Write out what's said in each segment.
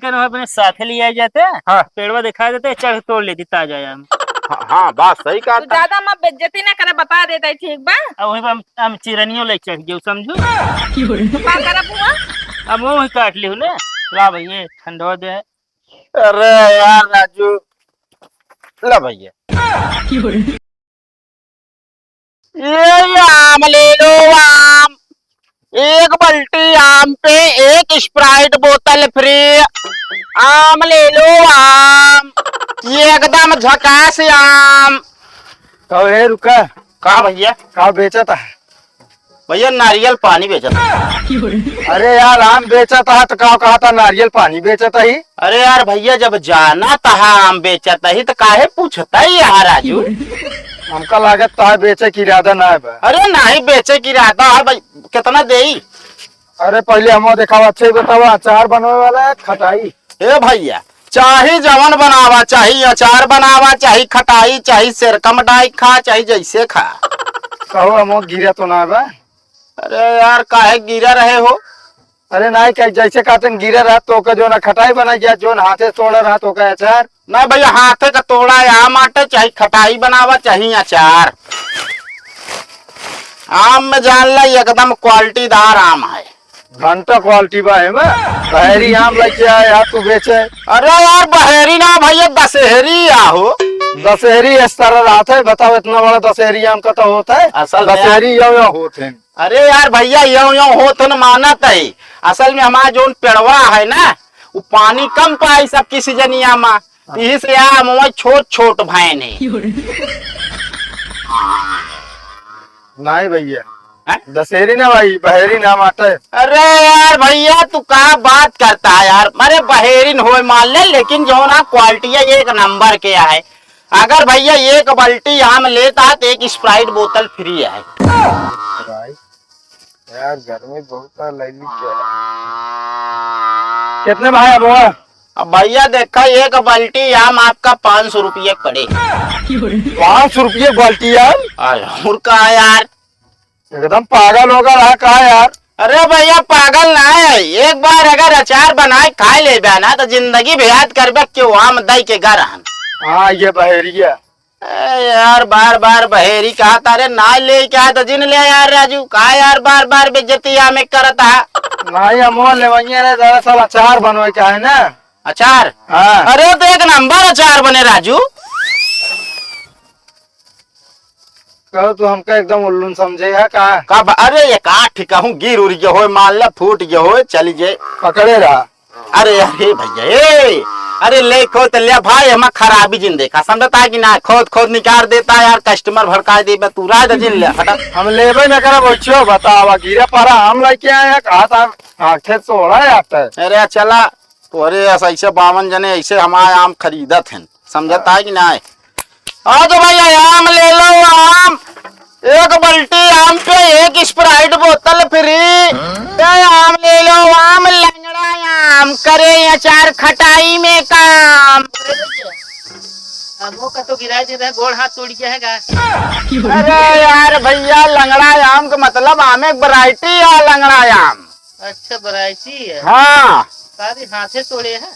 के ना अपने साथे ले आए जाते। हाँ पेड़वा दिखा देते, चढ़ तोड़ लेती ताजा आम। हाँ बात सही कहा तू ज्यादा मत बेइज्जती ना करे, बता देता ठीक बा। अब वहीं पर हम चिरनियों ले चढ़ गए समझू। तो का करब हुआ? अब वो वही काट ली ले। ला भैया ठंडवा दे। अरे यार राजू, ला भैया ये आम ले लो आम। एक बाल्टी आम पे एक स्प्राइट बोतल फ्री। आम ले लो आम, ये एकदम झकास आम। कहो हे रुका, कहा भैया? कहा बेचा था? भैया नारियल पानी बेचा था। अरे यार आम बेचा था तो कहा था नारियल पानी बेचा था ही। अरे यार भैया जब जाना था आम बेचा था ही तो काहे पूछता ही यार राजू। हमका लागत था बेचे की इरादा ना है बा। अरे नहीं बेचे की इरादा है भाई, कितना देई? अरे पहले हम दिखावा, अच्छे बतावा। अचार बनने वाला है खटाई? ए भैया चाहे जवन बनावा, चाहे अचार बनावा, चाहे खटाई, चाहे सिरका मिठाई खा, चाहे जैसे खा। कहो हम गिरा तो ना है बा। अरे यार काहे गिरा रहे हो? अरे नहीं क्या जैसे कहते गिरा रहा तो का जो ना खटाई बना गया, जो हाथे तोड़ा रहा तो का अचार। नहीं भैया हाथे का तोड़ा आम आटे, चाहे खटाई बनावा चाहे अचार। आम में जान ला एकदम क्वालिटीदार आम है। घंटा क्वालिटी बा है बहरी आम लेके आए यार तू बेचे। अरे यार बहेरी ना भैया दशहरी आहो। दशहरी इस तरह रात है, बताओ इतना बड़ा दशहरी आम का तो होता है। असल में दशहरी यो होते हैं। अरे यार भैया यो होत न मानत है। असल में हमारा जो पेड़वा है ना वो पानी कम पाई सबकी सीजनिया में, यही से आम छोट छोट भैन है। नहीं भैया हैं? दशहरी ना भाई, बहरी नाम आता है। अरे यार भैया तू क्या बात करता है यार? अरे बहेरिन हो मान ले, लेकिन जो ना क्वालिटी है एक नंबर के है। अगर भैया एक बाल्टी आम लेता तो एक स्प्राइट बोतल फ्री है। भाई यार गर्मी बहुत लगी क्या है। कितने भाई अब हुआ? अब भैया देखा एक बाल्टी आम आपका 500 रुपये पड़े। 500 रुपये बाल्टी आम? और कहा यार एकदम पागल होगा रहा कहा यार। अरे भैया पागल ना है, एक बार अगर अचार बनाए खा ले ना तो जिंदगी बेहद करबे क्यों आम दई के घर हम। हाँ ये बहेरिया यार बार बार बहेरी कहा तारे ना ले क्या तो जिन ले यार राजू कहा यार बार बार बेइज्जती हमें करता। नहीं हम ले दरअसल अचार बनवे का है ना। अचार? हाँ। अरे तो एक नंबर अचार बने राजू। कहो तू हमका एकदम उल्लू समझे है का? अरे ये काठ कहूँ गिर उड़ गया हो, मान ला फूट गया हो, चली जाए पकड़े रहा। अरे अरे भैया अरे ले खोद ले भाई, हम खराबी जिन देखा समझता है कि ना, खोद खोद निकाल देता है यार, कस्टमर भड़का दे तू राज जिन ले हटा। हम लेबे न करे बच्चों, बतावा गिरा पारा हम लेके आए हैं, कहा था आखे तोड़ा है आता है। अरे चला तो अरे ऐसे 52 जने ऐसे हमारे आम खरीदत हैं, समझता है कि ना। आ तो भैया आम ले लो आम, एक बाल्टी आम पे एक स्प्राइट बोतल फ्री। आम ले लो आम, लंगड़ा आम करे अचार खटाई में काम। वो का तो गिरा दे रहा है, गोड़ हाथ टूट गया है। अरे यार भैया लंगड़ा आम का मतलब आम एक वैरायटी है लंगड़ा आम। अच्छा वैरायटी है। हाँ सारे हाथे तोड़े हैं?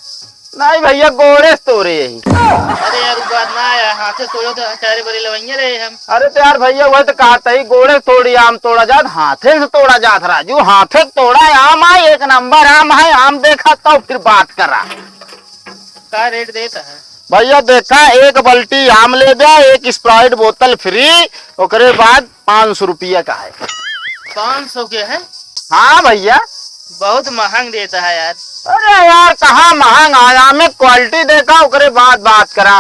नहीं भैया गोड़े तोड़े यही। अरे यार बात ना आया, हाथे तोड़ो तो अचारे बड़े लवैया रहे हम। अरे तो यार भैया वही तो कहता ही गोड़े तोड़ी आम तोड़ा जात, हाथे से तोड़ा जात राजू। हाथे तोड़ा आम है, एक नंबर आम है। आम देखा तो फिर बात करा। क्या रेट देता है भैया? देखा एक बाल्टी आम ले दे, एक स्प्राइट बोतल फ्री, ओकरे बाद 500 रुपया का है। 500 के है? हाँ भैया बहुत महंग देता है यार। अरे यार कहाँ महंग आया, में क्वालिटी देखा ओकरे बाद बात करा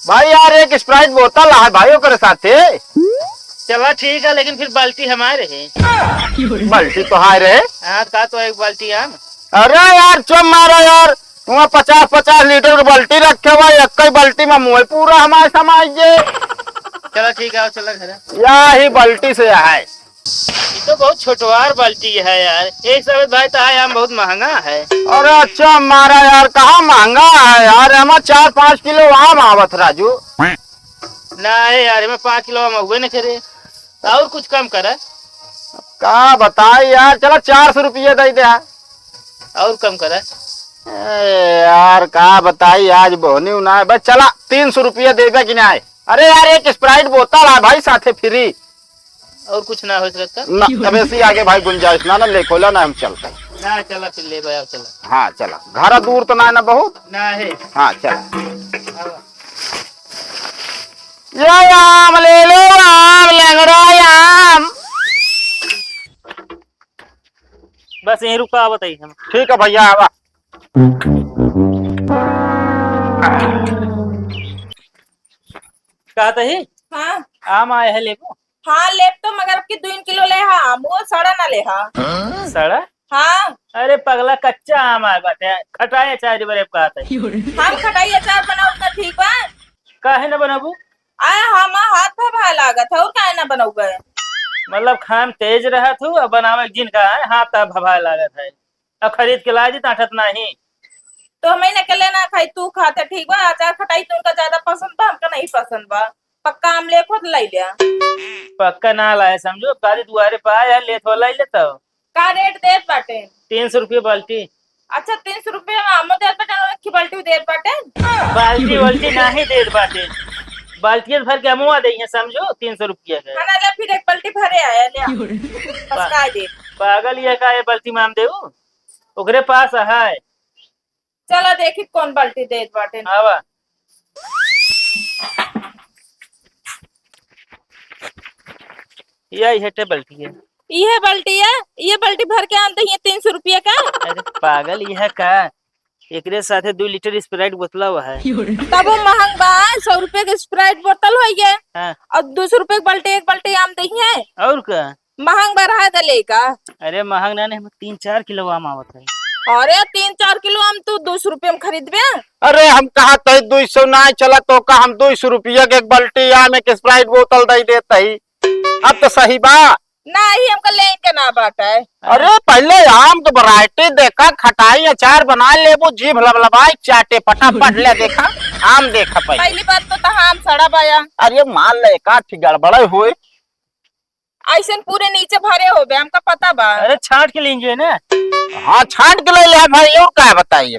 भाई। यार एक स्प्राइट बोतल है भाई ओकरे साथे। चलो ठीक है, लेकिन फिर बाल्टी हमारे है। बाल्टी तो हाय रहे। हाँ का तो एक बाल्टी आम। अरे यार चुप मारो यार, वहाँ 50-50 लीटर की बाल्टी रखे हुआ, एक बाल्टी में मुँह पूरा हमारे समाज। चलो ठीक है चलो घर। यही बाल्टी से है। ये तो बहुत छोटवार बाल्टी है यार। एक समय भाई तो आम बहुत महंगा है। अरे अच्छा हमारा यार कहाँ महंगा है यार, हमारा 4-5 किलो आम आवत राजू। नहीं यार मैं 5 किलो आम हुए न करे, और कुछ कम करे। कहा बताए यार, चलो 400 रुपये दे दे। और कम करे। यार का बताई आज बोनी उना है। बस चला 300 रुपया देगा कि ना। अरे यार एक स्प्राइट बोतल है भाई साथे फ्री। और कुछ ना हो सकता ना अब ऐसे ही आगे भाई गुंजाइश ना ले खोला ना हम चलते। ना, चला फिर ले भाई, चला। हाँ चला, घर दूर तो ना बहुत। ना है। हाँ चला। आवा। ये आम ले लो, आम लंगड़ा आम। बस यहीं रुका बताइए हम। ठीक है भैया आवा। कहा ही हाँ आम आए है लेको। हाँ लेप तो मगर आपकी 2 किलो ले हा वो सड़ा ना ले हा। सड़ा? हाँ अरे पगला कच्चा आम आए बाटे, खटाए चार बरे कहा था। हम खटाई अचार बनाओ तो ठीक बा। काहे ना बनाबू? आया हम हाथ पे भा लागत है और काहे ना बनाऊ गए। मतलब खाम तेज रहा थू अब बनावे जिन का है हाथ तब भभा लागत है। अब खरीद के ला दी ताठत नहीं। तो हमें न के लेना खाई तू खाते ठीक बा। अचार खटाई तो उनका ज्यादा पसंद बा, हमका नहीं पसंद बा। पक्का आम ले खुद लाई लिया। पक्का ना लाए समझो, गाड़ी दुआरे पे आए ले तो लाई लेता हो। का रेट देत बाटे? 300 रुपये बाल्टी। अच्छा 300 रुपये आमो देत बाटे की बाल्टी देत बाटे? बाल्टी वाल्टी नहीं देत बाटे, बाल्टी भर के अमुआ दे समझो 300 रुपया का। खाना ले फिर एक बाल्टी भरे आया ले बस का दे। पागल ये का ये बाल्टी में आम देऊ ओकरे पास है। चलो देखी कौन बाल्टी देत बाटे। आवा यही है बाल्टी है। ये बाल्टी है, ये बाल्टी भर के आम दही 300 रुपये का। अरे पागल यह का एकरे साथे 2 लीटर स्प्राइट बोतला हुआ है। तब वो महंग बा 100 रुपये के स्प्राइट बोतल हो गए हाँ। और 200 रुपये एक बाल्टी आम दही है। और का महंग बा रहा दले का। अरे महंग ना नहीं 3-4 किलो आम आवत है। अरे 3-4 किलो आम तू 200 रुपये में खरीदबे। अरे हम कहा तही 200 ना चला तो का हम 200 रुपया के एक बाल्टी आम एक स्प्राइट बोतल दे देता ही। अब तो सही बा नहीं हमका ले के ना बाटा है। अरे पहले आम तो वैरायटी देखा, खटाई अचार बना ले वो जीभ लबलबाई चाटे फटाफट ले देखा आम देखा पहले। पहली बात तो तहाँ आम सड़ा बाया। अरे मान ले का ठीक गड़बड़े हुए। ऐसे पूरे नीचे भरे हो बे हमका पता बा। अरे छाट के लेंगे ना। हाँ छाट के ले ले भाई और क्या बताइए।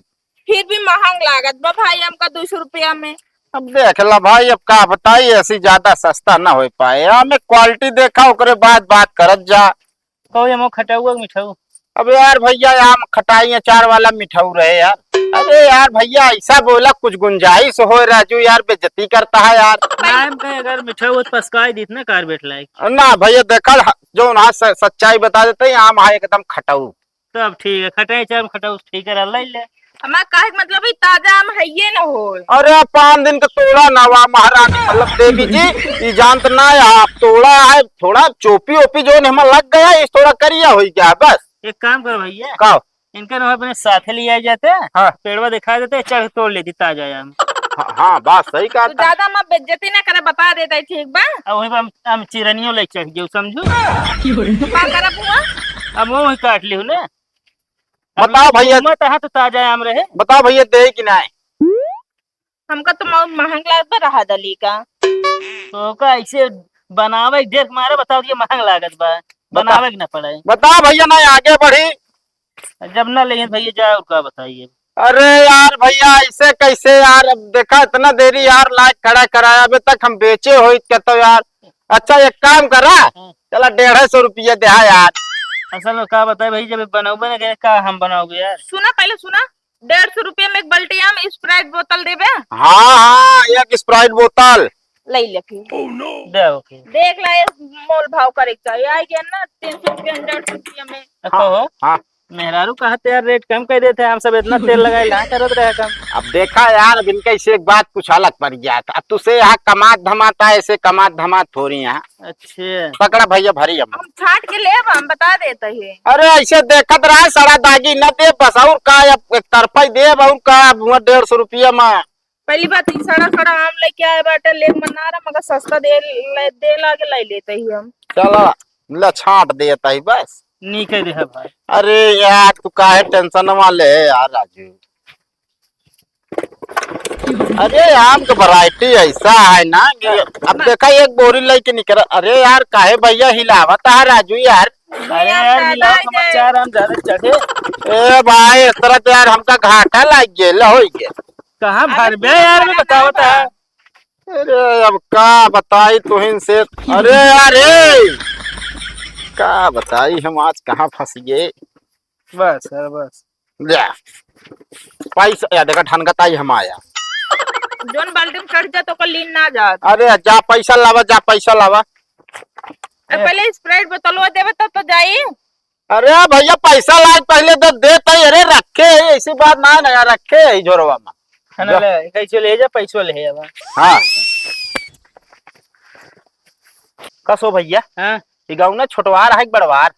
फिर भी महंग लागत बा भाई हमका 200 रुपया में। अब देख ला भाई अब क्या बताइए, ऐसी ज्यादा सस्ता ना हो पाए। हमें क्वालिटी देखा ओकरे बाद बात करत जा। कहो ये मो खटाऊ मिठाऊ। अब यार भैया आम खटाई अचार वाला मिठाऊ रहे यार। अरे यार भैया ऐसा बोला कुछ गुंजाइश हो राजू यार, बेइज्जती करता है यार। नाम का अगर मिठाऊ तो पसकाई दी ना कार बैठ लायक। ना भैया देखा जो ना सच्चाई बता देते आम है एकदम खटाऊ। तब ठीक है खटाई चार खटाऊ ठीक है ला ले। हमारा काहे के मतलब ताजा आम है ये ना हो। अरे 5 दिन का तोड़ा नवा महारानी मतलब देवी जी ये जानत ना आप तोड़ा है थोड़ा चोपी ओपी जो हमें लग गया इस थोड़ा करिया हो गया बस। एक काम करो भैया का इनका ना अपने साथे ले आए जाते हैं। हाँ। पेड़वा दिखा देते चढ़ तोड़ लेती ताजा आम। हाँ बात सही कहा तू ज्यादा मत बेइज्जती ना करे बता देता ठीक बा। अब वही पर हम चिरनियों ले चढ़ गए समझो। तो का करा बुआ? अब वो वही काट ली ना। बताओ भैया मत तो ताजा आम रहे। बताओ भैया दे कि ना। हमका तो महंग लागत बा रहा दली का। तो का ऐसे बनावे देख मारे बताओ ये महंग लागत बा बनावे के ना पड़े। बताओ भैया ना आगे बढ़ी। जब ना ले भैया जाओ का बताइए। अरे यार भैया ऐसे कैसे यार, अब देखा इतना देरी यार लाइक खड़ा कराया अभी तक हम बेचे हो कहते यार। अच्छा एक काम करा चला 150 रुपया दे यार। असल में का बताए भाई जब बनाओगे ना का हम बनाओगे यार। सुना पहले सुना 150 रुपये में एक बाल्टी आम स्प्राइट बोतल देबे। हाँ हाँ एक स्प्राइट बोतल ले ले फिर। दे ओके देख ला मोल भाव करे चाहिए आई गया ना 300 रुपये 150 रुपये में। कहो हाँ मेहरारू कहते यार रेट कम कर देते हैं हम सब इतना तेल लगाए ना करत रहे कम। अब देखा यार अब इनका इसे एक बात कुछ अलग पड़ गया था। अब तुझसे यहाँ कमात धमाता ऐसे कमात धमात हो रही यहाँ। अच्छा पकड़ा भैया भरी हम छाट के ले हम बता देते है। अरे ऐसे देखत रहा सड़ा दागी न दे बस और का एक तरफा ही दे और का 150 रुपया में। पहली बात सड़ा सड़ा आम लेके आए बाटे ले मना रहा मगर सस्ता दे लागे ले लेते ही हम। चलो ल छाट देता ही बस। नीचे दे भाई। अरे यार तू काहे टेंशन वाले यार राजू। अरे आम का वैरायटी ऐसा है ना कि अब देखा एक बोरी लेके निकल। अरे यार काहे भैया हिलावत है राजू यार। अरे यार मिलाओ समाचार हम ज्यादा चढ़े ए भाई इस तरह तो यार हमका घाटा लग गया हो गया। कहाँ अरे भर बे तू यार, बड़ा मैं बताओ ना था। अरे अब का बताई तुहिन से। अरे अरे का बताई हम आज कहाँ फंस गए। बस सर बस। जा पैसा या देखा ठनगताई हम आया। जोन बाल्टी में चढ़ जा तो कर लीन ना जा। अरे जा पैसा लावा, जा पैसा लावा। पहले स्प्राइट बोतलवा देवे तब तो जाई। अरे भैया पैसा लाज पहले तो देते। अरे रखे है ऐसी बात ना ना रखे है जोरवा में। है ना, ले कैसे ले जा, पैसो ले अब। हाँ कसो भैया। हाँ ये गाँव ना छोटवार है कि बड़वार।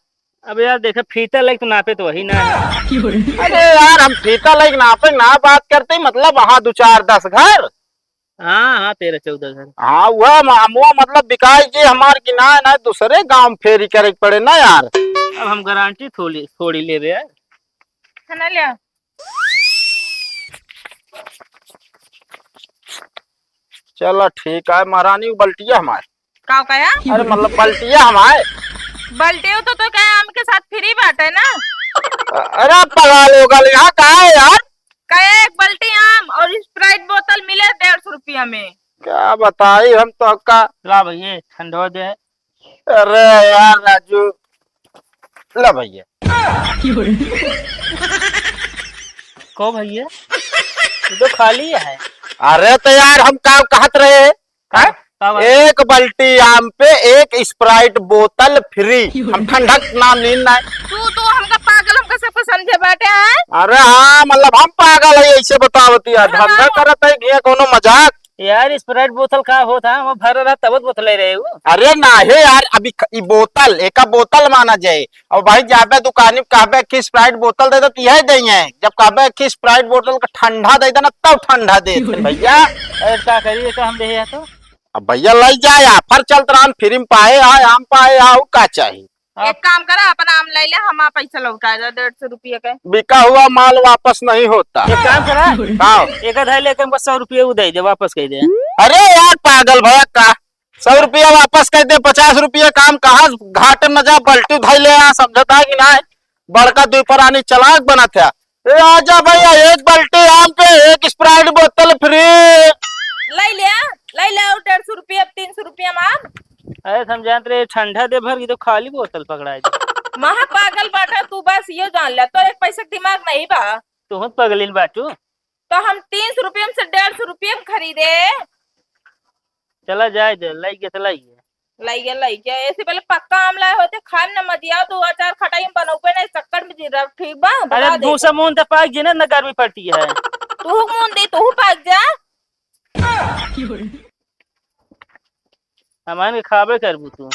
अब यार देखा फीता लग तो नापे तो वही ना है। अरे यार हम फीता लाइक नापे ना बात करते, मतलब वहाँ 2 4 10 घर। हाँ हाँ 13 14 घर। हाँ वह मतलब बिकाई जी हमार की ना ना दूसरे गांव फेरी करे के पड़े ना यार। अब हम गारंटी थोड़ी थोड़ी ले रहे हैं। है ना लिया। चलो ठीक है महारानी, बल्टिया हमारे। का कया अरे मतलब बल्टिया हमारे। बाल्टी हो तो क्या आम के साथ फ्री बाटे ना। अरे पगाल होगा यहाँ का है यार। कया एक बाल्टी आम और स्प्राइट बोतल मिले 150 रुपया में। क्या बताई हम तो का। ला भैया ठंडो दे। अरे यार राजू ला भैया। को भैया ये तो खाली है। अरे तो यार हम का कहत रहे हैं? एक बाल्टी आम पे एक स्प्राइट बोतल फ्री। हम ठंडक नाम लीन है। तू हमका पागल हमका सबको समझे बाटे है। अरे हाँ मतलब हम पागल है ऐसे बतावती है, धंधा करत है ये कोनो मजाक। यार स्प्राइट बोतल का होता है वो भर रहा तब बोतल ले रहे हो। अरे ना है यार अभी ई बोतल एक बोतल माना जाए। और भाई जाबे दुकानी कहबे कि स्प्राइट बोतल दे तो यही देंगे। जब कहबे कि स्प्राइट बोतल का ठंडा दे देना तब ठंडा दे भैया। अरे क्या करिए का हम दे तो। अब भैया लाई जाए ऑफर चलत रहा फ्री में पाए आए आम पाए आओ का चाहिए। एक काम करा अपन आम ले ले, हम पैसा लौटा दे 150 रुपया के। बिका हुआ माल वापस नहीं होता। एक काम करा हाँ एक आधा लेके हमको 100 रुपये दे दे, वापस कर दे। अरे यार पागल भैया का 100 रुपया वापस कर दे, 50 रुपया काम कहाँ घाटे में जा बल्टी धोई ले समझता कि ना। बड़का दुपरानी चलाक बना था। आजा भैया एक बाल्टी आम पे एक स्प्राइट बोतल फ्री। ले लिया 150 रुपया 300 रुपया में। अरे हम जानते रहे ठंडा दे भर की तो खाली बोतल पकड़ाई दे। महा पागल बाटा तू, बस ये जान ले तो एक पैसा दिमाग नहीं बा। तू हम पगलिन बाटू। तो हम 300 रुपया में से 150 रुपया में खरीदे। चला जाए दे लाई के तो लाई लई गया ऐसे पहले पक्का आम लाए होते खान न मदिया तो अचार खटाई में बनौबे नहीं चक्कर में जी रहा ठीक बा। अरे बता दे दूसरा मुंह तो पाक जी ना गर्मी पड़ती है। तू मुंह दे तू पाक जा। हमारे खाबे करबू तू।